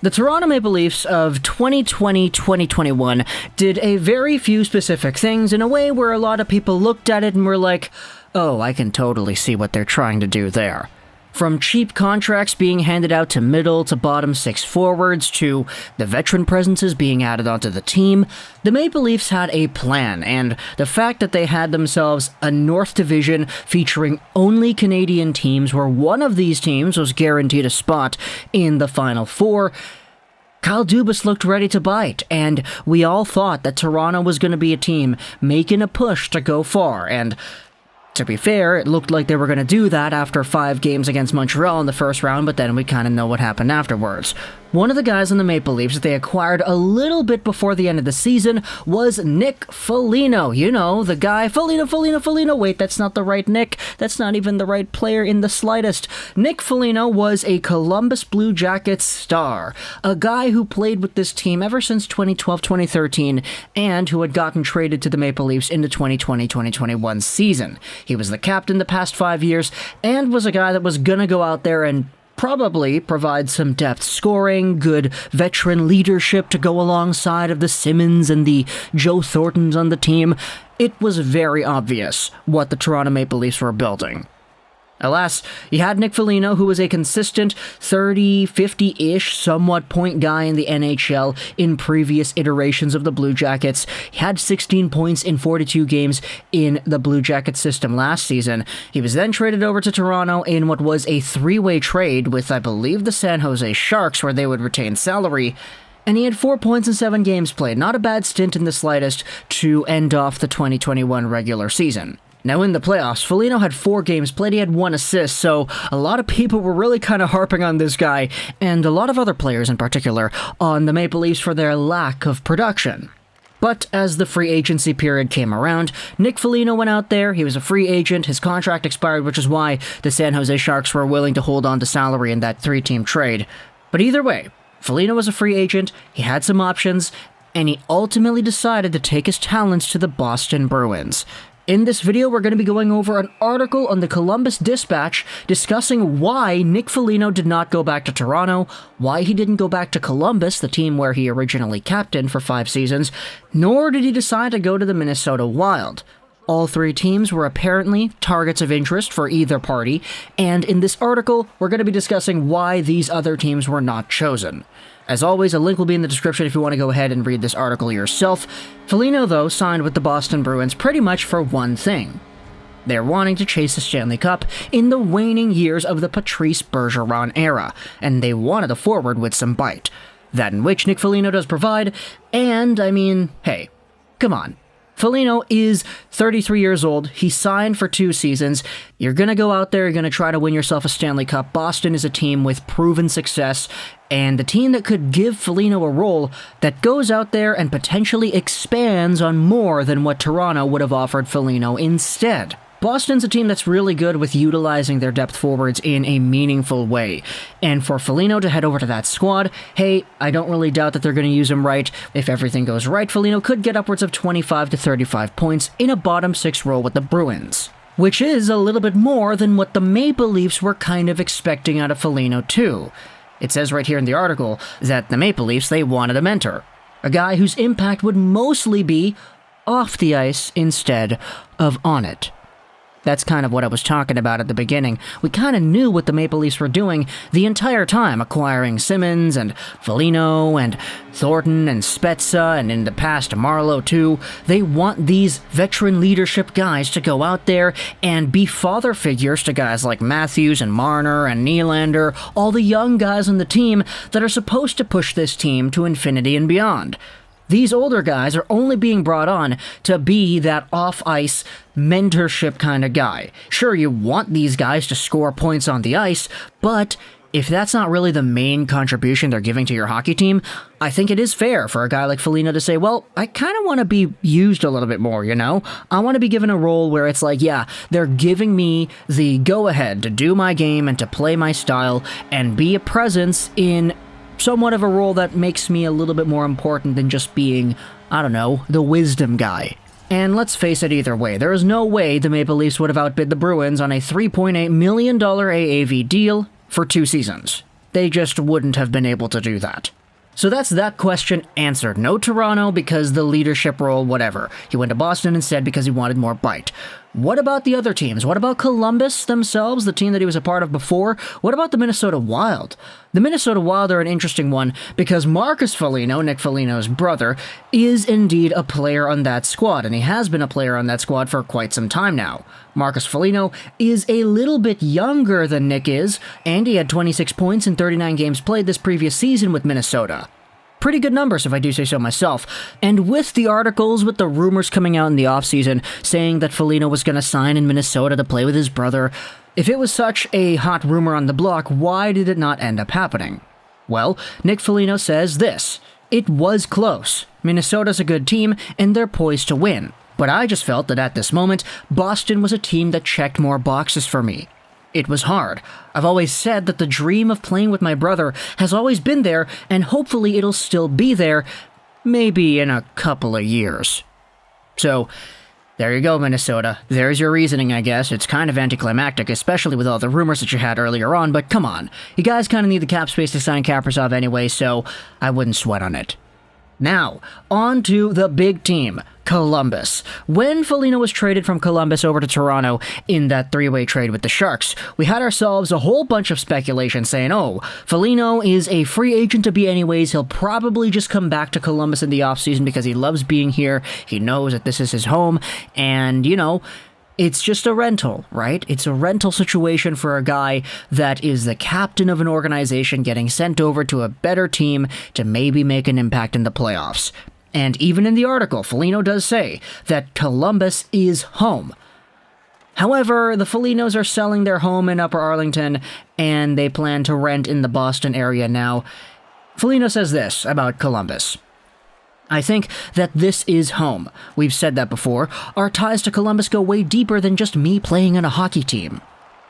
The Toronto Maple Leafs of 2020-2021 did a very few specific things in a way where a lot of people looked at it and were like, oh, I can totally see what they're trying to do there. From cheap contracts being handed out to middle to bottom six forwards to the veteran presences being added onto the team, the Maple Leafs had a plan, and the fact that they had themselves a North Division featuring only Canadian teams where one of these teams was guaranteed a spot in the Final Four, Kyle Dubas looked ready to bite, and we all thought that Toronto was going to be a team making a push to go far, and to be fair, it looked like they were going to do that after 5 games against Montreal in the first round, but then we kind of know what happened afterwards. One of the guys on the Maple Leafs that they acquired a little bit before the end of the season was Nick Foligno. You know, the guy, Foligno. Wait, that's not the right Nick. That's not even the right player in the slightest. Nick Foligno was a Columbus Blue Jackets star, a guy who played with this team ever since 2012-2013, and who had gotten traded to the Maple Leafs in the 2020-2021 season. He was the captain the past 5 years, and was a guy that was gonna go out there and probably provide some depth scoring, good veteran leadership to go alongside of the Simmons and the Joe Thorntons on the team. It was very obvious what the Toronto Maple Leafs were building. Alas, you had Nick Foligno, who was a consistent 30, 50-ish, somewhat point guy in the NHL in previous iterations of the Blue Jackets. He had 16 points in 42 games in the Blue Jackets system last season. He was then traded over to Toronto in what was a 3-way trade with, I believe, the San Jose Sharks, where they would retain salary. And he had 4 points in 7 games played. Not a bad stint in the slightest to end off the 2021 regular season. Now, in the playoffs, Foligno had 4 games played, he had 1 assist, so a lot of people were really kind of harping on this guy, and a lot of other players in particular, on the Maple Leafs for their lack of production. But as the free agency period came around, Nick Foligno went out there, he was a free agent, his contract expired, which is why the San Jose Sharks were willing to hold on to salary in that 3-team trade. But either way, Foligno was a free agent, he had some options, and he ultimately decided to take his talents to the Boston Bruins. In this video, we're going to be going over an article on the Columbus Dispatch discussing why Nick Foligno did not go back to Toronto, why he didn't go back to Columbus, the team where he originally captained for 5 seasons, nor did he decide to go to the Minnesota Wild. All 3 teams were apparently targets of interest for either party, and in this article, we're going to be discussing why these other teams were not chosen. As always, a link will be in the description if you want to go ahead and read this article yourself. Foligno, though, signed with the Boston Bruins pretty much for one thing. They're wanting to chase the Stanley Cup in the waning years of the Patrice Bergeron era, and they wanted a forward with some bite. That in which Nick Foligno does provide, and, I mean, hey, come on. Foligno is 33 years old, he signed for 2 seasons, you're gonna go out there, you're gonna try to win yourself a Stanley Cup. Boston is a team with proven success, and a team that could give Foligno a role that goes out there and potentially expands on more than what Toronto would have offered Foligno instead. Boston's a team that's really good with utilizing their depth forwards in a meaningful way, and for Foligno to head over to that squad, hey, I don't really doubt that they're going to use him right. If everything goes right, Foligno could get upwards of 25 to 35 points in a bottom 6 role with the Bruins, which is a little bit more than what the Maple Leafs were kind of expecting out of Foligno too. It says right here in the article that the Maple Leafs, they wanted a mentor, a guy whose impact would mostly be off the ice instead of on it. That's kind of what I was talking about at the beginning. We kind of knew what the Maple Leafs were doing the entire time, acquiring Simmons and Foligno and Thornton and Spezza, and in the past Marlowe too. They want these veteran leadership guys to go out there and be father figures to guys like Matthews and Marner and Nylander, all the young guys on the team that are supposed to push this team to infinity and beyond. These older guys are only being brought on to be that off-ice mentorship kind of guy. Sure, you want these guys to score points on the ice, but if that's not really the main contribution they're giving to your hockey team, I think it is fair for a guy like Foligno to say, well, I kind of want to be used a little bit more, you know? I want to be given a role where it's like, yeah, they're giving me the go-ahead to do my game and to play my style and be a presence in somewhat of a role that makes me a little bit more important than just being, I don't know, the wisdom guy. And let's face it, either way, there is no way the Maple Leafs would have outbid the Bruins on a $3.8 million AAV deal for 2 seasons. They just wouldn't have been able to do that. So that's that question answered. No Toronto because the leadership role, whatever. He went to Boston instead because he wanted more bite. What about the other teams? What about Columbus themselves, the team that he was a part of before? What about the Minnesota Wild? The Minnesota Wild are an interesting one because Marcus Foligno, Nick Foligno's brother, is indeed a player on that squad, and he has been a player on that squad for quite some time now. Marcus Foligno is a little bit younger than Nick is, and he had 26 points in 39 games played this previous season with Minnesota. Pretty good numbers, if I do say so myself. And with the articles, with the rumors coming out in the offseason saying that Foligno was going to sign in Minnesota to play with his brother, if it was such a hot rumor on the block, why did it not end up happening? Well, Nick Foligno says this: it was close. Minnesota's a good team, and they're poised to win. But I just felt that at this moment, Boston was a team that checked more boxes for me. It was hard. I've always said that the dream of playing with my brother has always been there, and hopefully it'll still be there, maybe in a couple of years. So, there you go, Minnesota. There's your reasoning, I guess. It's kind of anticlimactic, especially with all the rumors that you had earlier on, but come on. You guys kind of need the cap space to sign Kaprizov anyway, so I wouldn't sweat on it. Now, on to the big team, Columbus. When Foligno was traded from Columbus over to Toronto in that three-way trade with the Sharks, we had ourselves a whole bunch of speculation saying, oh, Foligno is a free agent to be anyways, he'll probably just come back to Columbus in the offseason because he loves being here, he knows that this is his home, and, you know, it's just a rental, right? It's a rental situation for a guy that is the captain of an organization getting sent over to a better team to maybe make an impact in the playoffs. And even in the article, Foligno does say that Columbus is home. However, the Folignos are selling their home in Upper Arlington, and they plan to rent in the Boston area now. Foligno says this about Columbus: I think that this is home. We've said that before. Our ties to Columbus go way deeper than just me playing on a hockey team.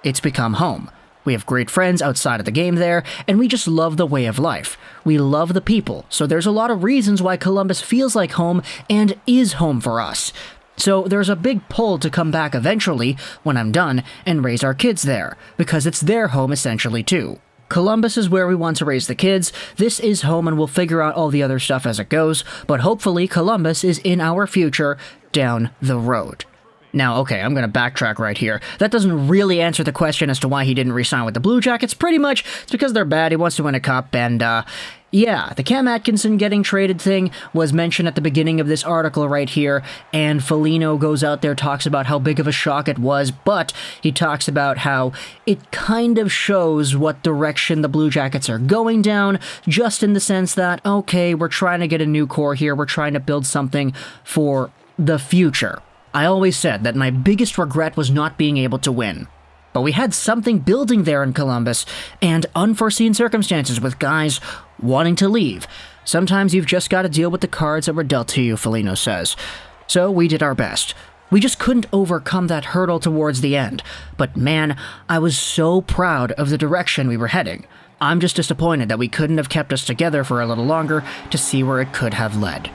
It's become home. We have great friends outside of the game there, and we just love the way of life. We love the people, so there's a lot of reasons why Columbus feels like home and is home for us. So there's a big pull to come back eventually, when I'm done, and raise our kids there, because it's their home essentially too. Columbus is where we want to raise the kids, this is home, and we'll figure out all the other stuff as it goes, but hopefully Columbus is in our future down the road. Now, okay, I'm going to backtrack right here. That doesn't really answer the question as to why he didn't re-sign with the Blue Jackets. Pretty much, it's because they're bad, he wants to win a cup, and, yeah, the Cam Atkinson getting traded thing was mentioned at the beginning of this article right here, and Foligno goes out there, talks about how big of a shock it was, but he talks about how it kind of shows what direction the Blue Jackets are going down, just in the sense that, okay, we're trying to get a new core here, we're trying to build something for the future. I always said that my biggest regret was not being able to win. But we had something building there in Columbus, and unforeseen circumstances with guys wanting to leave. Sometimes you've just got to deal with the cards that were dealt to you, Foligno says. So we did our best. We just couldn't overcome that hurdle towards the end. But man, I was so proud of the direction we were heading. I'm just disappointed that we couldn't have kept us together for a little longer to see where it could have led.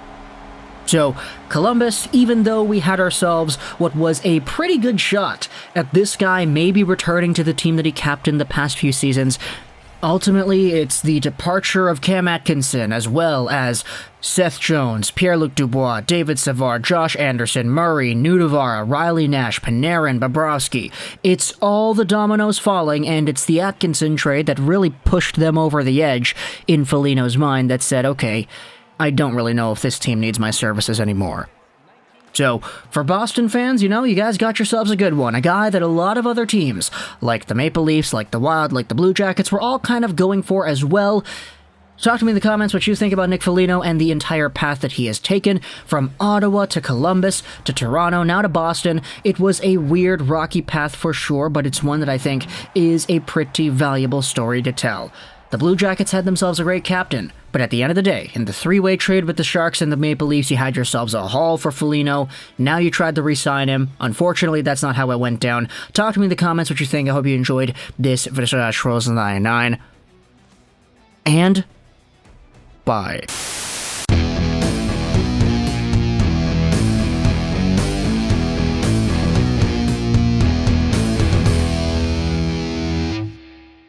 So, Columbus, even though we had ourselves what was a pretty good shot at this guy maybe returning to the team that he captained the past few seasons, ultimately it's the departure of Cam Atkinson, as well as Seth Jones, Pierre-Luc Dubois, David Savard, Josh Anderson, Murray, Nudavara, Riley Nash, Panarin, Bobrovsky. It's all the dominoes falling, and it's the Atkinson trade that really pushed them over the edge in Foligno's mind that said, okay, I don't really know if this team needs my services anymore. So, for Boston fans, you know, you guys got yourselves a good one. A guy that a lot of other teams, like the Maple Leafs, like the Wild, like the Blue Jackets, were all kind of going for as well. Talk to me in the comments what you think about Nick Foligno and the entire path that he has taken from Ottawa to Columbus to Toronto, now to Boston. It was a weird, rocky path for sure, but it's one that I think is a pretty valuable story to tell. The Blue Jackets had themselves a great captain, but at the end of the day, in the three-way trade with the Sharks and the Maple Leafs, you had yourselves a haul for Foligno. Now you tried to re-sign him. Unfortunately, that's not how it went down. Talk to me in the comments what you think. I hope you enjoyed this video. Trolls 99. And bye.